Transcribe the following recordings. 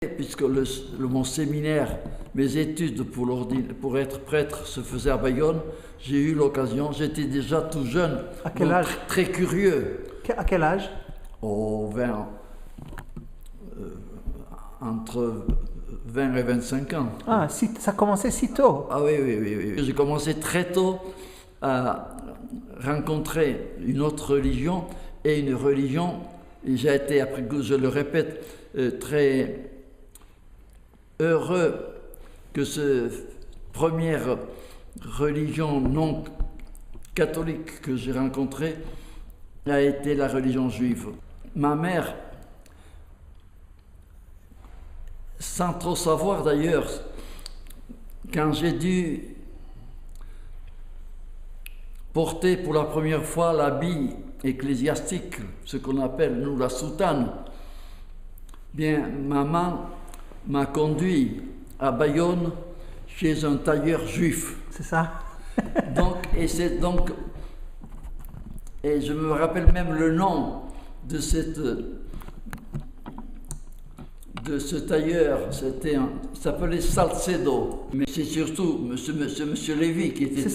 Puisque mon séminaire, mes études pour être prêtre se faisaient à Bayonne, j'ai eu l'occasion, j'étais déjà tout jeune, À quel âge? très curieux. À quel âge? Entre 20 et 25 ans. Ah, ça a commencé si tôt. Ah oui. J'ai commencé très tôt à rencontrer une autre religion et une religion, et j'ai été, après coup, je le répète, très heureux que cette première religion non catholique que j'ai rencontrée a été la religion juive. Ma mère, sans trop savoir d'ailleurs, quand j'ai dû porter pour la première fois l'habit ecclésiastique, ce qu'on appelle nous la soutane, bien maman m'a conduit à Bayonne chez un tailleur juif. C'est ça? Et je me rappelle même le nom de ce tailleur, il s'appelait Salcedo. Mais c'est surtout Monsieur Lévy qui était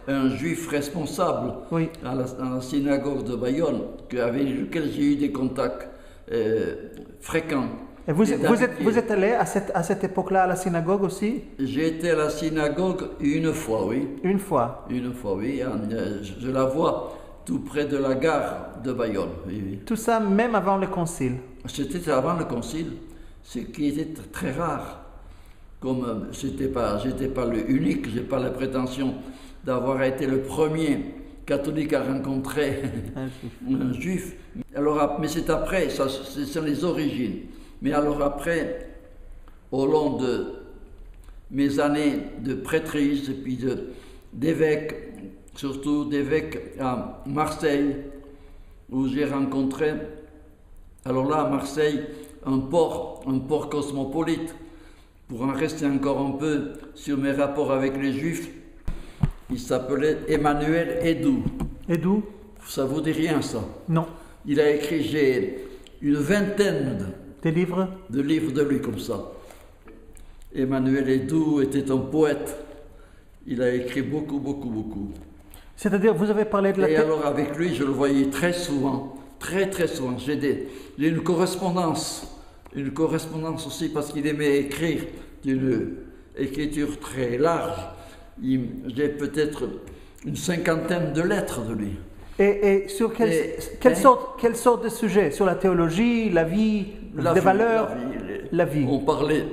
un juif responsable à la synagogue de Bayonne, avec lequel j'ai eu des contacts fréquents. Et vous êtes allé à cette époque-là à la synagogue aussi? J'ai été à la synagogue une fois, oui. Une fois? Une fois, oui. Je la vois tout près de la gare de Bayonne. Oui. Tout ça même avant le concile? C'était avant le concile, ce qui était très rare. Comme j'étais pas le unique, j'ai pas la prétention d'avoir été le premier catholique à rencontrer un juif. Alors, mais c'est après, ce sont les origines. Mais alors après, au long de mes années de prêtrise et puis d'évêque, surtout d'évêque à Marseille, où j'ai rencontré, alors là à Marseille, un port cosmopolite. Pour en rester encore un peu sur mes rapports avec les Juifs, il s'appelait Emmanuel Edou. Edou? Ça vous dit rien, ça? Non. Il a écrit, j'ai une vingtaine de livres de lui comme ça. Emmanuel Edou était un poète. Il a écrit beaucoup. C'est-à-dire, vous avez parlé de la... Et alors avec lui, je le voyais très souvent, très souvent. J'ai une correspondance aussi parce qu'il aimait écrire d'une écriture très large. J'ai peut-être une cinquantaine de lettres de lui. Et sur quelle sorte de sujet? Sur la théologie, la vie, les valeurs? La vie. On parlait,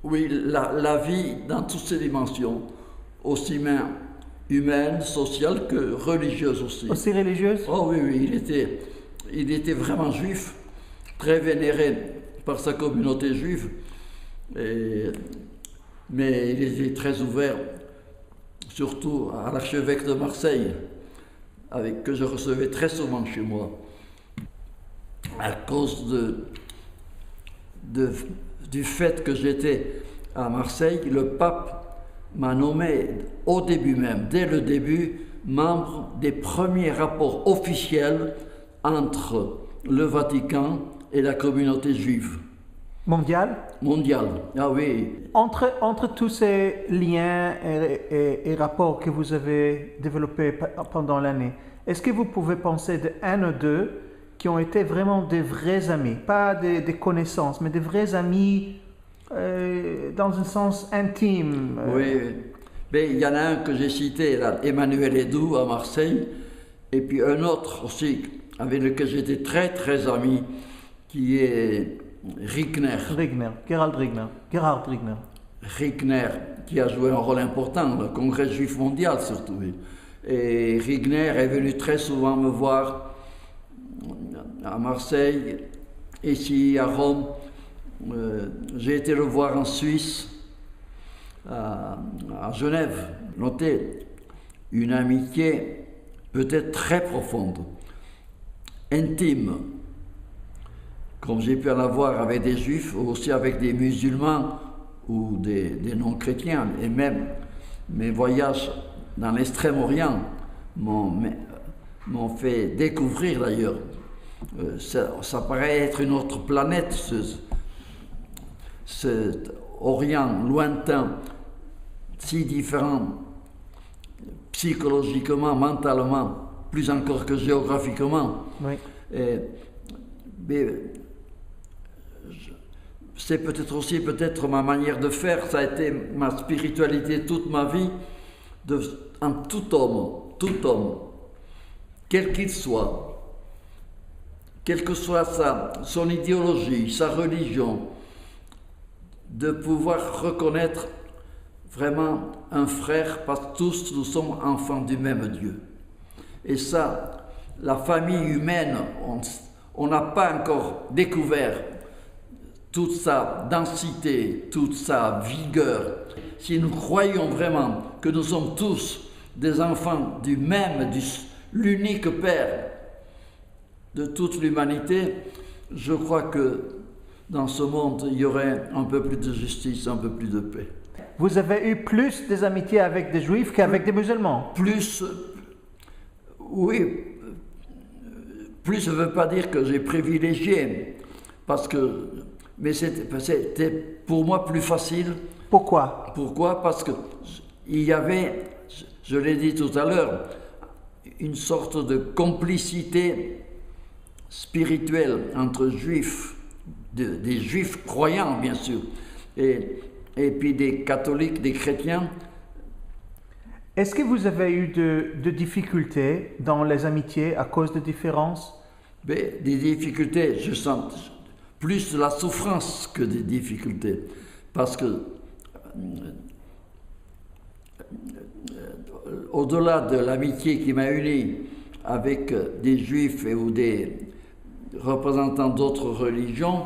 oui, la vie dans toutes ses dimensions, aussi bien humaine, sociale que religieuse aussi. Aussi religieuse? Oh oui, il était vraiment juif, très vénéré par sa communauté juive, mais il était très ouvert, surtout à l'archevêque de Marseille, que je recevais très souvent chez moi. À cause du fait que j'étais à Marseille, le pape m'a nommé au début même, dès le début, membre des premiers rapports officiels entre le Vatican et la communauté juive. Mondiale? Mondiale, ah oui. Entre tous ces liens et rapports que vous avez développés pendant l'année, est-ce que vous pouvez penser d'un ou deux qui ont été vraiment des vrais amis, pas des connaissances, mais des vrais amis dans un sens intime? Oui, mais il y en a un que j'ai cité, là, Emmanuel Edou à Marseille, et puis un autre aussi avec lequel j'étais très ami, qui est Gerhard Rigner. Rigner, qui a joué un rôle important dans le Congrès juif mondial surtout. Et Rigner est venu très souvent me voir à Marseille, ici à Rome. J'ai été le voir en Suisse, à Genève. Notez, une amitié peut-être très profonde, intime, comme j'ai pu en avoir avec des juifs, ou aussi avec des musulmans ou des non-chrétiens. Et même mes voyages dans l'Extrême-Orient m'ont fait découvrir d'ailleurs. Ça paraît être une autre planète, cet Orient lointain, si différent psychologiquement, mentalement, plus encore que géographiquement. Oui. Mais c'est peut-être aussi ma manière de faire, ça a été ma spiritualité toute ma vie, en tout homme, quel qu'il soit, quelle que soit son idéologie, sa religion, de pouvoir reconnaître vraiment un frère, parce que tous nous sommes enfants du même Dieu. Et ça, la famille humaine, on n'a pas encore découvert toute sa densité, toute sa vigueur. Si nous croyons vraiment que nous sommes tous des enfants du même, l'unique Père de toute l'humanité, je crois que dans ce monde, il y aurait un peu plus de justice, un peu plus de paix. Vous avez eu plus des amitiés avec des juifs qu'avec des musulmans? Plus, oui, plus ne veut pas dire que j'ai privilégié, mais c'était pour moi plus facile. Pourquoi? Pourquoi? Parce qu'il y avait, je l'ai dit tout à l'heure, une sorte de complicité spirituelle entre juifs, des juifs croyants bien sûr, et puis des catholiques, des chrétiens. Est-ce que vous avez eu de difficultés dans les amitiés à cause de différences? Mais des difficultés, je sens plus de la souffrance que des difficultés, parce que au-delà de l'amitié qui m'a uni avec des juifs ou des représentants d'autres religions,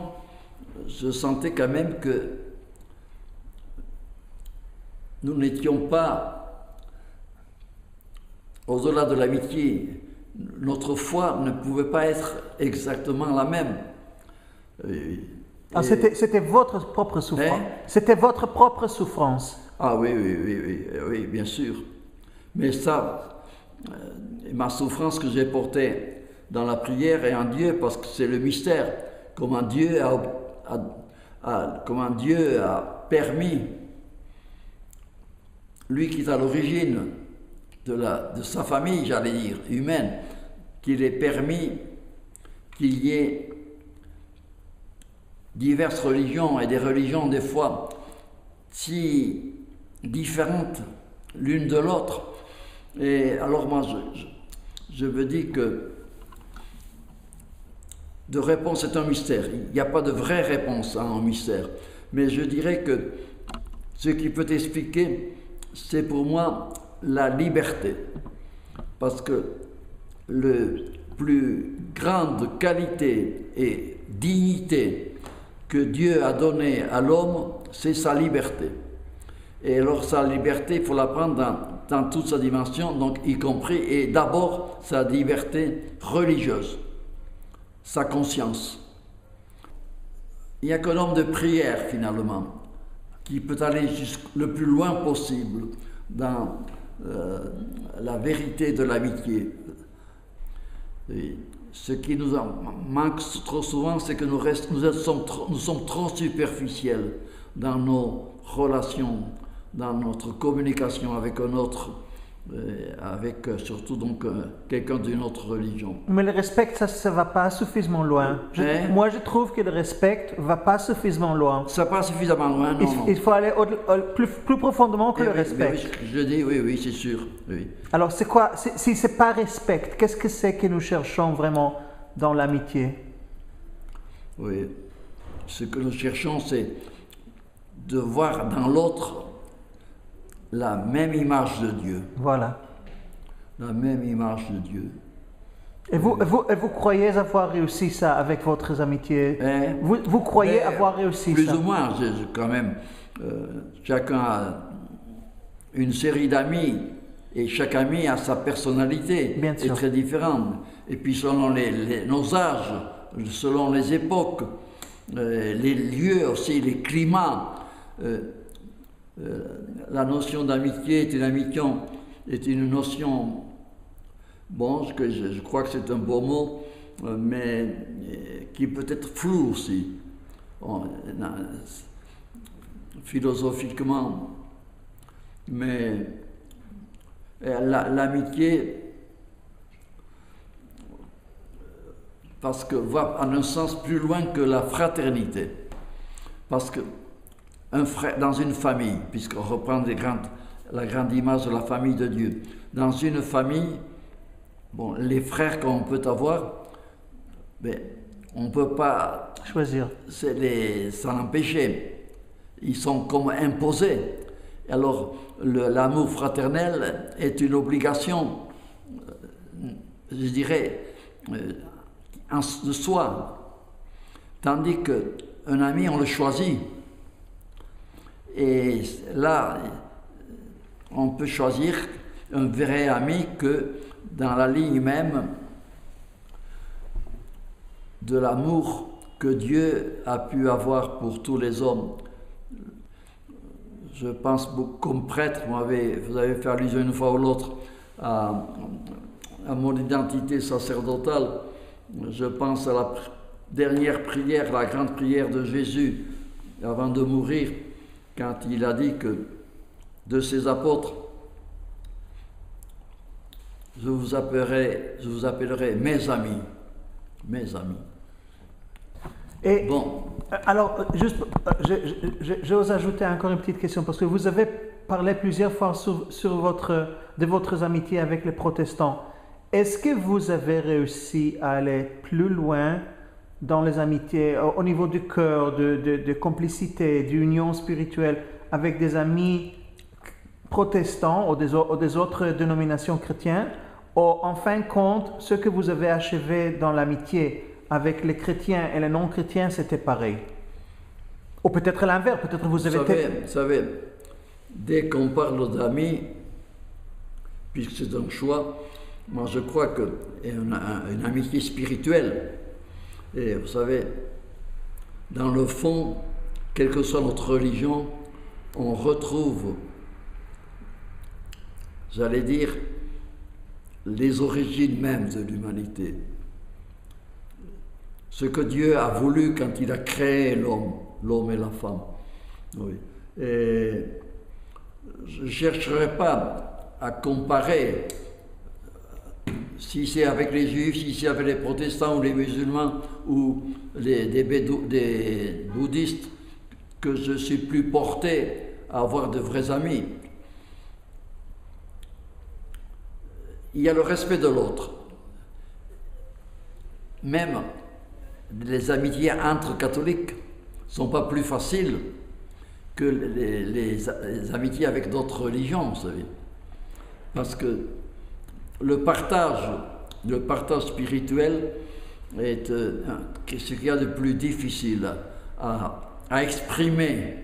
je sentais quand même que nous n'étions pas, au-delà de l'amitié, notre foi ne pouvait pas être exactement la même. C'était votre propre souffrance. C'était votre propre souffrance. Ah oui, bien sûr. Mais ça, ma souffrance que j'ai portée dans la prière et en Dieu, parce que c'est le mystère, comment Dieu a permis, lui qui est à l'origine de sa famille, j'allais dire, humaine, qu'il ait permis qu'il y ait diverses religions et des religions des fois si différentes l'une de l'autre. Et alors moi, je me dis que de réponse est un mystère. Il n'y a pas de vraie réponse à un mystère. Mais je dirais que ce qui peut expliquer, c'est pour moi la liberté. Parce que la plus grande qualité et dignité que Dieu a donnée à l'homme, c'est sa liberté. Et alors sa liberté, il faut la prendre dans toute sa dimension, donc y compris, et d'abord sa liberté religieuse, sa conscience. Il n'y a qu'un homme de prière finalement, qui peut aller le plus loin possible dans la vérité de l'amitié. Ce qui nous manque trop souvent, c'est que nous sommes trop superficiels dans nos relations, dans notre communication avec un autre, avec surtout donc quelqu'un d'une autre religion. Mais le respect, ça ne va pas suffisamment loin. Moi, je trouve que le respect ne va pas suffisamment loin. Ça va pas suffisamment loin, non. Il faut aller plus profondément que le respect. Oui, je dis oui, c'est sûr. Oui. Alors, c'est quoi, si ce n'est pas respect, qu'est-ce que c'est que nous cherchons vraiment dans l'amitié? Oui, ce que nous cherchons, c'est de voir dans l'autre la même image de Dieu. Voilà. La même image de Dieu. Et vous croyez avoir réussi ça avec votre amitié? Vous croyez avoir réussi plus ça? Plus ou moins, quand même. Chacun a une série d'amis et chaque ami a sa personnalité. Bien sûr. Est très différente. Et puis selon nos âges, selon les époques, les lieux aussi, les climats, la notion d'amitié est une notion, bon, je crois que c'est un beau mot, mais qui peut être floue aussi. philosophiquement, mais l'amitié, parce que va en un sens plus loin que la fraternité. Parce que un frère, dans une famille, puisqu'on reprend la grande image de la famille de Dieu, dans une famille, bon, les frères qu'on peut avoir, ben, on ne peut pas choisir, s'en empêcher. Ils sont comme imposés. Alors, l'amour fraternel est une obligation, je dirais, de soi. Tandis qu'un ami, on le choisit. Et là, on peut choisir un vrai ami que dans la ligne même de l'amour que Dieu a pu avoir pour tous les hommes. Je pense, comme prêtre, vous avez fait allusion une fois ou l'autre à mon identité sacerdotale. Je pense à la dernière prière, la grande prière de Jésus avant de mourir, quand il a dit que de ses apôtres, je vous appellerai mes amis. Mes amis. Et bon. Alors, juste, j'ose ajouter encore une petite question, parce que vous avez parlé plusieurs fois de votre amitié avec les protestants. Est-ce que vous avez réussi à aller plus loin dans les amitiés, au niveau du cœur, de complicité, d'union spirituelle, avec des amis protestants ou des autres dénominations chrétiennes, ou en fin de compte, ce que vous avez achevé dans l'amitié avec les chrétiens et les non-chrétiens, c'était pareil? Ou peut-être l'inverse, peut-être vous avez... Vous savez, dès qu'on parle d'amis, puisque c'est un choix, moi je crois qu'une amitié spirituelle, et vous savez, dans le fond, quelle que soit notre religion, on retrouve, j'allais dire, les origines mêmes de l'humanité. Ce que Dieu a voulu quand il a créé l'homme et la femme. Oui. Et je ne chercherai pas à comparer si c'est avec les juifs, si c'est avec les protestants ou les musulmans ou des bouddhistes, que je suis plus porté à avoir de vrais amis. Il y a le respect de l'autre. Même les amitiés entre catholiques ne sont pas plus faciles que les amitiés avec d'autres religions, vous savez. Parce que le partage spirituel est ce qu'il y a de plus difficile à exprimer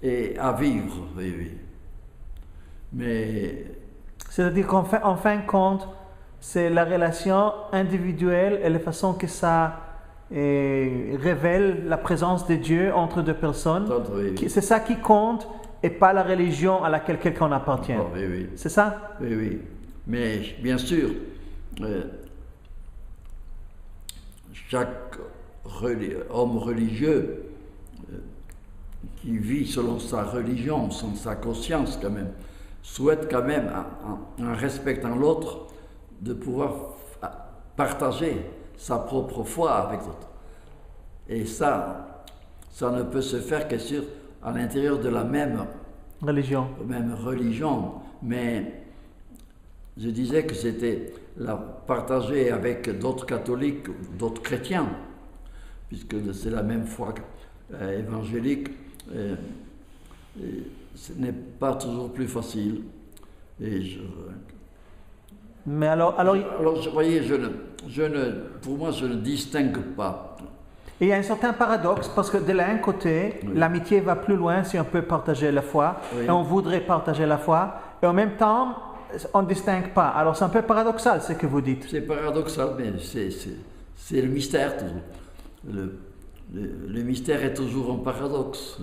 et à vivre. Oui, oui. Mais... C'est-à-dire qu'en fin de compte, c'est la relation individuelle et la façon que ça révèle la présence de Dieu entre deux personnes. Oui, oui. C'est ça qui compte et pas la religion à laquelle quelqu'un appartient. Oh, oui, oui. C'est ça? Oui, oui. Mais bien sûr, chaque homme religieux qui vit selon sa religion, selon sa conscience quand même, souhaite quand même, en respectant l'autre, de pouvoir partager sa propre foi avec l'autre. Et ça ne peut se faire que à l'intérieur de la même religion. Mais je disais que c'était partager avec d'autres catholiques, d'autres chrétiens, puisque c'est la même foi évangélique. Ce n'est pas toujours plus facile. Mais alors, vous voyez, pour moi, je ne distingue pas. Et il y a un certain paradoxe, parce que de l'un côté, oui, l'amitié va plus loin si on peut partager la foi, oui, et on voudrait partager la foi, et en même temps, on ne distingue pas. Alors c'est un peu paradoxal ce que vous dites. C'est paradoxal, mais c'est le mystère toujours. Le mystère est toujours un paradoxe.